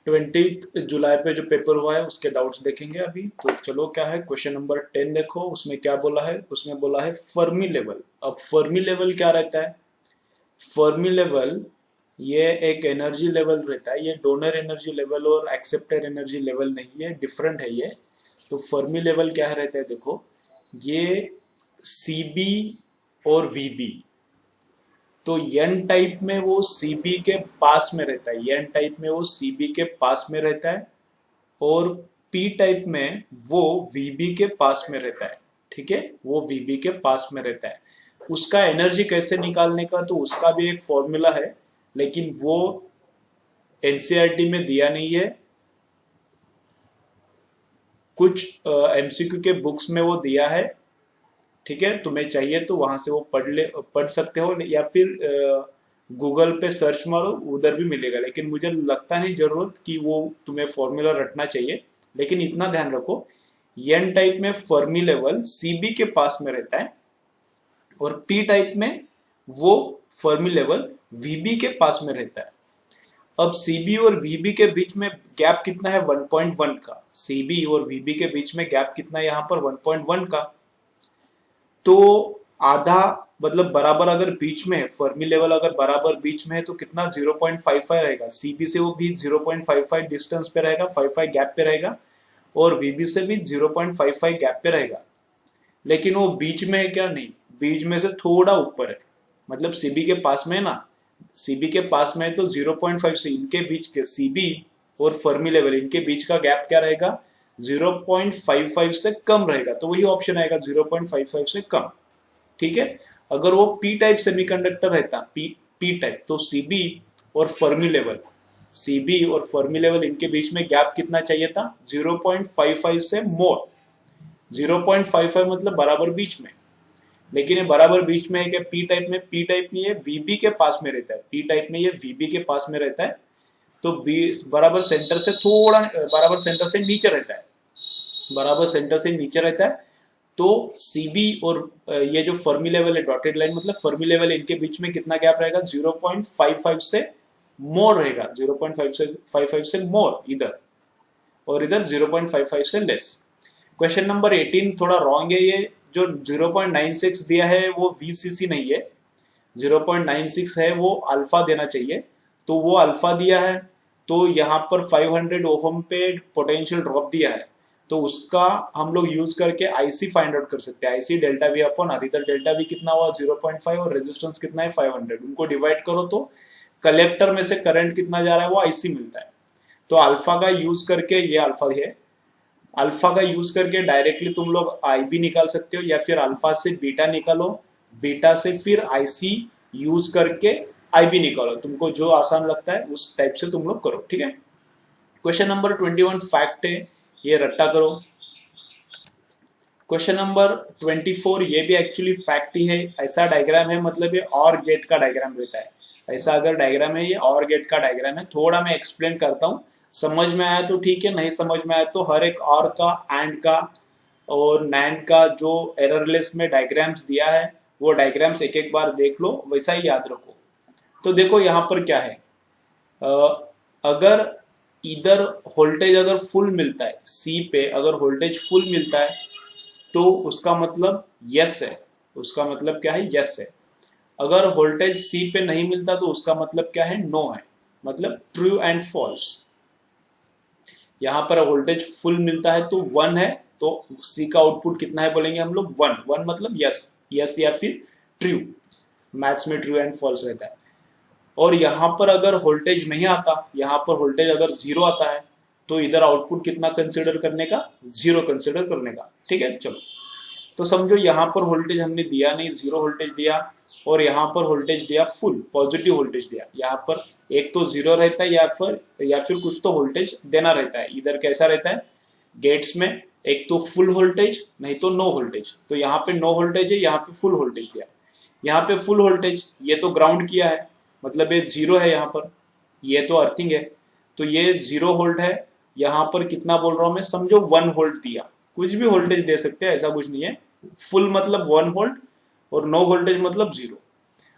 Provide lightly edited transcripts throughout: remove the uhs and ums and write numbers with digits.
20 जुलाई पे जो पेपर हुआ है उसके डाउट्स देखेंगे अभी। तो चलो क्या है, क्वेश्चन नंबर 10 देखो, उसमें क्या बोला है। उसमें बोला है फर्मी लेवल। अब फर्मी लेवल क्या रहता है? फर्मी लेवल ये एक एनर्जी लेवल रहता है। ये डोनर एनर्जी लेवल और एक्सेप्टर एनर्जी लेवल नहीं है, डिफरेंट है ये। तो फर्मी लेवल क्या रहता है देखो, ये सीबी और वीबी। तो एन टाइप में वो सीबी के पास में रहता है, एन टाइप में वो सीबी के पास में रहता है, और पी टाइप में वो वीबी के पास में रहता है। ठीक है, वो वीबी के पास में रहता है। उसका एनर्जी कैसे निकालने का, तो उसका भी एक फॉर्मूला है, लेकिन वो एनसीईआरटी में दिया नहीं है। कुछ एमसीक्यू के बुक्स में वो दिया है। ठीक है, तुम्हें चाहिए तो वहां से वो पढ़ सकते हो, या फिर गूगल पे सर्च मारो, उधर भी मिलेगा। लेकिन मुझे लगता नहीं जरूरत कि वो तुम्हें फॉर्मूला रटना चाहिए। लेकिन इतना ध्यान रखो, एन टाइप में फर्मी लेवल सीबी के पास में रहता है, और पी टाइप में वो फर्मी लेवल वीबी के पास में रहता है। अब सीबी और वीबी के बीच में गैप कितना है? 1.1 का। सीबी और वीबी के बीच में गैप कितना है यहाँ पर? 1.1 का। तो आधा मतलब बराबर, अगर बीच में फर्मी लेवल अगर बराबर बीच में है तो कितना? 0.55 रहेगा। सीबी से वो भी 0.55 डिस्टेंस पे रहेगा, 55 गैप पे रहेगा, और वीबी से भी 0.55 गैप पे रहेगा। लेकिन वो बीच में है क्या? नहीं, बीच में से थोड़ा ऊपर है, मतलब सीबी के पास में है ना। सीबी के पास में है तो 0.5 से इनके बीच के, सीबी और फर्मी लेवल इनके बीच का गैप क्या रहेगा? 0.55 से कम रहेगा। तो वही ऑप्शन आएगा, 0.55 से कम। ठीक है, अगर वो पी टाइप सेमीकंडक्टर रहता, पी टाइप, तो सीबी और फर्मी लेवल, सीबी और फर्मी लेवल इनके बीच में गैप कितना चाहिए था? 0.55 से मोर। 0.55 मतलब बराबर बीच में। लेकिन ये बराबर बीच में है क्या? पी टाइप में। पी टाइप में ये वीबी के पास में रहता है, पी टाइप में ये वीबी के पास में रहता है। तो बी बराबर सेंटर से थोड़ा, बराबर सेंटर से नीचे रहता है, बराबर सेंटर से नीचे रहता है। तो सीबी और ये जो फर्मी लेवल है, डॉटेड लाइन मतलब फर्मी लेवल, इनके बीच में कितना गैप रहेगा? 0.55 से मोर रहेगा, 0.55 से मोर इधर, और इधर 0.55 से लेस। क्वेश्चन नंबर 18 थोड़ा रॉन्ग है। ये जो 0.96 दिया है वो वीसीसी नहीं है, 0.96 है वो अल्फा देना चाहिए। तो वो अल्फा दिया है, तो यहाँ पर 500 ओहम पे पोटेंशियल ड्रॉप दिया है। तो उसका हम लोग यूज करके आईसी फाइंड आउट कर सकते हैं। I see delta V upon R, इधर डेल्टा वी कितना हुआ? 0.5, और रेजिस्टेंस कितना है? 500। उनको डिवाइड करो तो कलेक्टर में से करंट कितना जा रहा है वो आईसी मिलता है। तो अल्फा का यूज करके, ये अल्फा है, अल्फा का यूज करके डायरेक्टली तुम लोग आई बी निकाल सकते हो, या फिर अल्फा से बीटा निकालो, बीटा से फिर आईसी यूज करके आई बी निकालो। तुमको जो आसान लगता है उस टाइप से तुम लोग करो। ठीक है, क्वेश्चन नंबर 21 फैक्ट है, ये रट्टा करो। क्वेश्चन नंबर 24 ये भी एक्चुअली फैक्ट ही है। ऐसा डायग्राम है, मतलब ये और गेट का डायग्राम रहता है। ऐसा अगर डायग्राम है, ये और गेट का डायग्राम है। थोड़ा मैं एक्सप्लेन करता हूँ, समझ में आया तो ठीक है, नहीं समझ में आया तो हर एक और का, एंड का और नैंड का जो एररलेस में डायग्राम्स दिया है, वो डायग्राम्स एक एक बार देख लो, वैसा ही याद रखो। तो देखो यहाँ पर क्या है, अगर इधर वोल्टेज अगर फुल मिलता है, सी पे अगर वोल्टेज फुल मिलता है तो उसका मतलब यस है। उसका मतलब क्या है? यस है। अगर वोल्टेज सी पे नहीं मिलता तो उसका मतलब क्या है? नो है, मतलब ट्रू एंड फॉल्स। यहाँ पर वोल्टेज फुल मिलता है तो 1 है, तो सी का आउटपुट कितना है बोलेंगे हम लोग? 1। 1 मतलब यस, यस या फिर ट्रू। मैथ्स में ट्रू एंड फॉल्स रहता है। और यहाँ पर अगर वोल्टेज नहीं आता, यहाँ पर वोल्टेज अगर 0 आता है, तो इधर आउटपुट कितना कंसिडर करने का? 0 कंसिडर करने का। ठीक है, चलो तो समझो यहाँ पर वोल्टेज हमने दिया नहीं, 0 वोल्टेज दिया, और यहाँ पर वोल्टेज दिया फुल, पॉजिटिव वोल्टेज दिया। यहाँ पर एक तो 0 रहता है, या फिर कुछ तो वोल्टेज देना रहता है। इधर कैसा रहता है गेट्स में? एक तो फुल वोल्टेज, नहीं तो नो वोल्टेज। तो यहाँ पे नो वोल्टेज है, यहाँ पे फुल वोल्टेज दिया। यहाँ पे फुल वोल्टेज, ये तो ग्राउंड किया है, मतलब ये 0 है। यहाँ पर ये तो अर्थिंग है, तो ये 0 वोल्ट है। यहाँ पर कितना बोल रहा हूँ मैं? समझो 1 वोल्ट दिया, कुछ भी वोल्टेज दे सकते हैं, ऐसा कुछ नहीं है। फुल मतलब 1 वोल्ट, और नो वोल्टेज मतलब 0।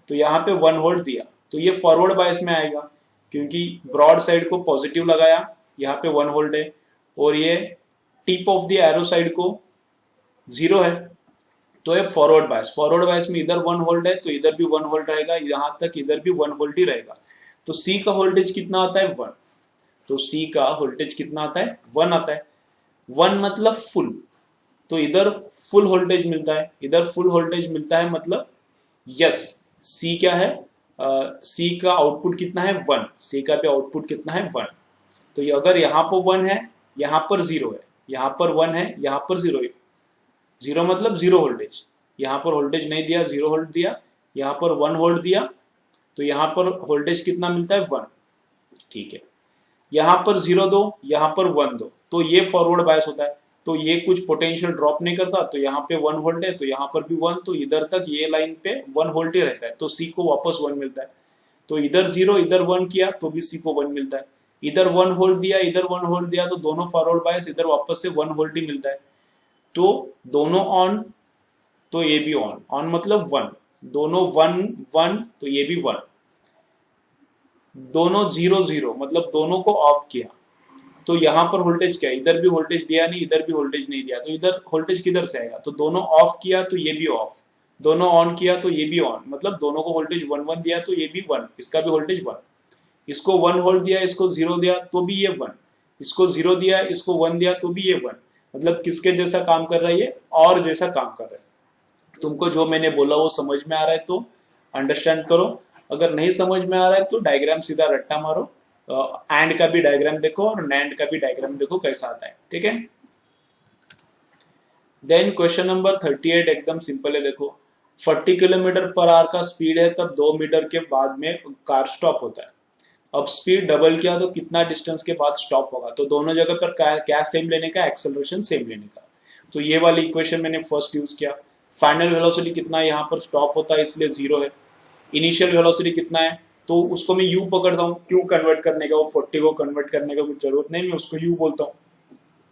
तो यहाँ पे 1 वोल्ट दिया, तो ये फॉरवर्ड बायस में आएगा, क्योंकि ब्रॉड साइड को पॉजिटिव लगाया, यहाँ पे 1 वोल्ट है, और ये tip of the arrow side को 0 है, तो ये फॉरवर्ड बायस में इधर 1 वोल्ट है तो इधर भी 1 वोल्ट रहेगा, यहाँ तक इधर भी 1 वोल्ट ही रहेगा। तो सी का वोल्टेज कितना आता है 1, तो सी का वोल्टेज कितना आता है 1 आता है। 1 मतलब फुल, तो इधर फुल वोल्टेज मिलता है, इधर फुल वोल्टेज मिलता है, मतलब यस सी क्या है, सी का आउटपुट कितना है 1, सी का भी आउटपुट कितना है 1। तो ये अगर यहाँ पर 1 है, यहाँ पर 0 है, यहाँ पर 1 है, यहाँ पर 0 है, 0 मतलब 0 वोल्टेज, यहाँ पर वोल्टेज नहीं दिया, 0 वोल्ट दिया, यहाँ पर 1 वोल्ट दिया, तो यहाँ पर वोल्टेज कितना मिलता है 1, ठीक है। यहाँ पर 0 दो, यहाँ पर 1 दो, तो ये फॉरवर्ड बायस होता है, तो ये कुछ पोटेंशियल ड्रॉप नहीं करता, तो यहाँ पे 1 वोल्ट है तो यहाँ पर भी 1, तो इधर तक ये लाइन पे 1 वोल्ट ही रहता है, तो सी को वापस 1 मिलता है। तो इधर 0 इधर 1 किया तो भी सी को 1 मिलता है, इधर 1 वोल्ट दिया इधर 1 वोल्ट दिया, तो दोनों फॉरवर्ड बायस इधर वापस से 1 वोल्ट ही मिलता है। तो दोनों ऑन तो ये भी ऑन, ऑन मतलब 1, दोनों 1 1 तो ये भी 1, दोनों 0 0 मतलब दोनों को ऑफ किया, तो यहाँ पर वोल्टेज क्या है, इधर भी वोल्टेज दिया नहीं, इधर भी वोल्टेज नहीं दिया, तो इधर वोल्टेज किधर से आएगा, तो दोनों ऑफ किया तो ये भी ऑफ, दोनों ऑन किया तो ये भी ऑन, मतलब दोनों को वोल्टेज 1 1 दिया तो ये भी 1, इसका भी वोल्टेज 1, इसको 1 वोल्ट दिया, इसको 0 दिया तो भी ये 1, इसको 0 दिया, इसको 1 दिया तो भी ये 1, मतलब किसके जैसा काम कर रहा है ये, और जैसा काम कर रहा है। तुमको जो मैंने बोला वो समझ में आ रहा है तो अंडरस्टैंड करो, अगर नहीं समझ में आ रहा है तो डायग्राम सीधा रट्टा मारो, एंड का भी डायग्राम देखो और नैंड का भी डायग्राम देखो कैसा आता है, ठीक है। देन क्वेश्चन नंबर 38 एकदम सिंपल है, देखो 40 किलोमीटर पर आवर का स्पीड है, तब 2 मीटर के बाद में कार स्टॉप होता है। अब स्पीड डबल किया तो कितना डिस्टेंस के बाद स्टॉप होगा, तो दोनों जगह पर क्या सेम लेने का, एक्सेलरेशन सेम लेने का। तो ये वाली इक्वेशन मैंने फर्स्ट यूज किया। फाइनल वेलोसिटी कितना यहाँ पर स्टॉप होता है इसलिए 0 है, इनिशियल वेलोसिटी कितना है तो उसको मैं u पकड़ता हूँ, क्यों कन्वर्ट करने का, वो 40 को कन्वर्ट करने का कुछ जरूरत नहीं, मैं उसको u बोलता हूँ।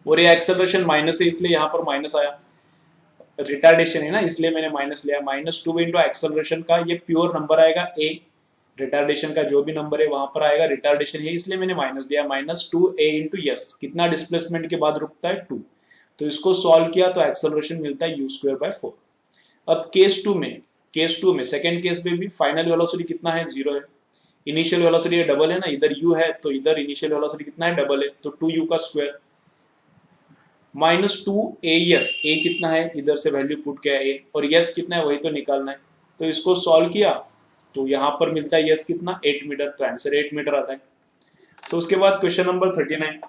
और ये एक्सेलरेशन माइनस है इसलिए यहाँ पर माइनस आया, रिटार्डेशन है ना इसलिए मैंने माइनस लिया, -2 इंटू एक्सेलरेशन का ये प्योर नंबर आएगा a, रिटार्डेशन का जो भी नंबर है वहां पर आएगा, रिटार्डेशन है इसलिए मैंने माइनस दिया, -2a इंटू यस, कितना डिस्प्लेसमेंट के बाद रुकता है 2, तो इसको सॉल्व किया तो एक्सेलरेशन मिलता है u²/4। अब केस 2 में सेकेंड केस में भी फाइनल वेलोसिटी कितना है 0 है, इनिशियल वेलोसिटी डबल है ना, इधर u है तो इधर इनिशियल वेलोसिटी कितना है डबल है, तो 2u का स्क्वायर -2a यस, a कितना है इधर से वैल्यू पुट किया a, और यस कितना है वही तो निकालना है, तो इसको सॉल्व किया तो यहाँ पर मिलता है यस कितना 8 मीटर, तो आंसर 8 मीटर आता है। तो उसके बाद क्वेश्चन नंबर 39,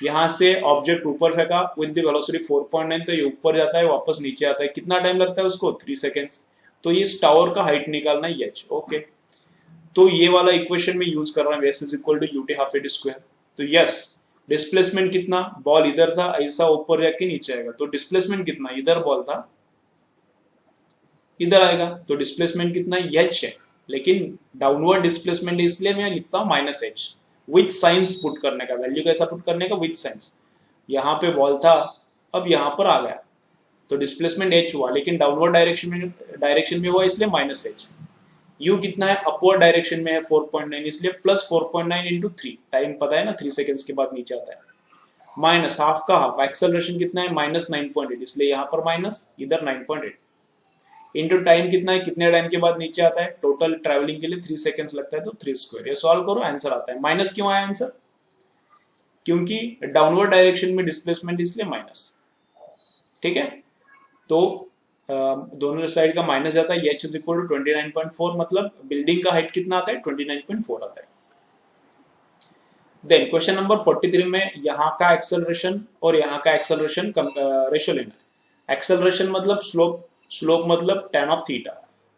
यहाँ से ऑब्जेक्ट ऊपर फेंका विद द वेलोसिटी 4.9, तो ये ऊपर जाता है वापस नीचे आता है, कितना टाइम लगता है उसको 3 सेकेंड्स, तो इस टावर का हाइट निकालना है h, ओके। तो ये वाला इक्वेशन में यूज कर रहा हूँ s = ut ½ a², तो यस डिस्प्लेसमेंट कितना, बॉल इधर था ऐसा ऊपर जाके नीचे आएगा, तो डिस्प्लेसमेंट कितना, इधर बॉल था इधर आएगा, तो डिस्प्लेसमेंट कितना h है, लेकिन डाउनवर्ड डिस्प्लेसमेंट इसलिए मैं लिखता हूँ -h विथ साइंस पुट करने का, वैल्यू कैसा पुट करने का विथ साइंस, यहाँ पे बॉल था अब यहाँ पर आ गया तो डिस्प्लेसमेंट h हुआ, लेकिन डाउनवर्ड डायरेक्शन में हुआ इसलिए -h, u कितना है अपवर्ड डायरेक्शन में है 4.9 इसलिए +4.9 इंटू 3, टाइम पता है ना 3 सेकेंड्स के बाद नीचे आता है, माइनस हाफ का हाफ, एक्सेलरेशन कितना है -9.8 इसलिए यहाँ पर माइनस इधर 9.8 इंटू टाइम कितना है, कितने टाइम के बाद नीचे आता है, टोटल ट्रैवलिंग के लिए 3 सेकेंड्स लगता है तो 3², ये सॉल्व करो आंसर आता है। माइनस क्यों आया आंसर, क्योंकि डाउनवर्ड डायरेक्शन में डिस्प्लेसमेंट इसलिए माइनस, ठीक है। तो दोनों साइड का माइनस जाता है, h = 29.4, मतलब बिल्डिंग का हाइट कितना आता है 29.4 आता है। देन क्वेश्चन नंबर 43 में यहाँ का एक्सेलरेशन और यहाँ का एक्सेलरेशन रेशियो लेना है। एक्सेलरेशन मतलब स्लोप मतलब tan ऑफ थीटा,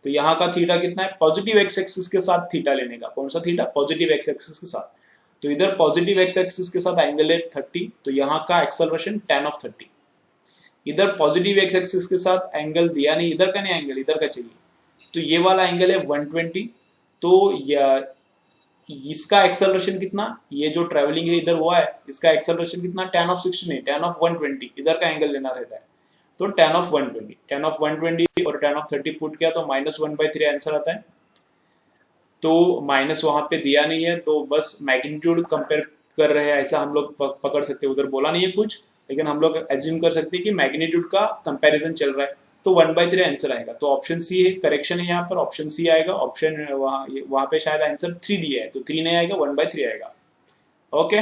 तो यहाँ का थीटा कितना है, पॉजिटिव एक्स एक्सिस के साथ थीटा लेने का, कौन सा थीटा, पॉजिटिव एक्स एक्सिस के साथ, तो इधर पॉजिटिव एक्स एक्सिस के साथ एंगल है 30, तो यहाँ का एक्सेलरेशन tan ऑफ 30, इधर पॉजिटिव एक्स एक्सिस के साथ एंगल दिया नहीं, इधर का नहीं एंगल इधर का चाहिए, तो ये वाला एंगल है 120, तो इसका एक्सेलरेशन कितना, ये जो ट्रैवलिंग है इधर हुआ है इसका एक्सेलरेशन कितना tan ऑफ 60 नहीं tan ऑफ 120, इधर का एंगल लेना रहता है, तो tan ऑफ 120 और tan ऑफ 30 पुट किया तो -1/3 आंसर आता है। तो माइनस वहां पे दिया नहीं है तो बस मैग्नीट्यूड कंपेयर कर रहे हैं ऐसा हम लोग पकड़ सकते हैं, उधर बोला नहीं है कुछ, लेकिन हम लोग एज्यूम कर सकते हैं कि मैग्नीट्यूड का कंपैरिजन चल रहा है, तो 1/3 आंसर आएगा। तो ऑप्शन सी है करेक्शन है, यहाँ पर ऑप्शन सी आएगा। ऑप्शन वहाँ पे शायद आंसर 3 दिया है, तो 3 नहीं आएगा, 1/3 आएगा। ओके।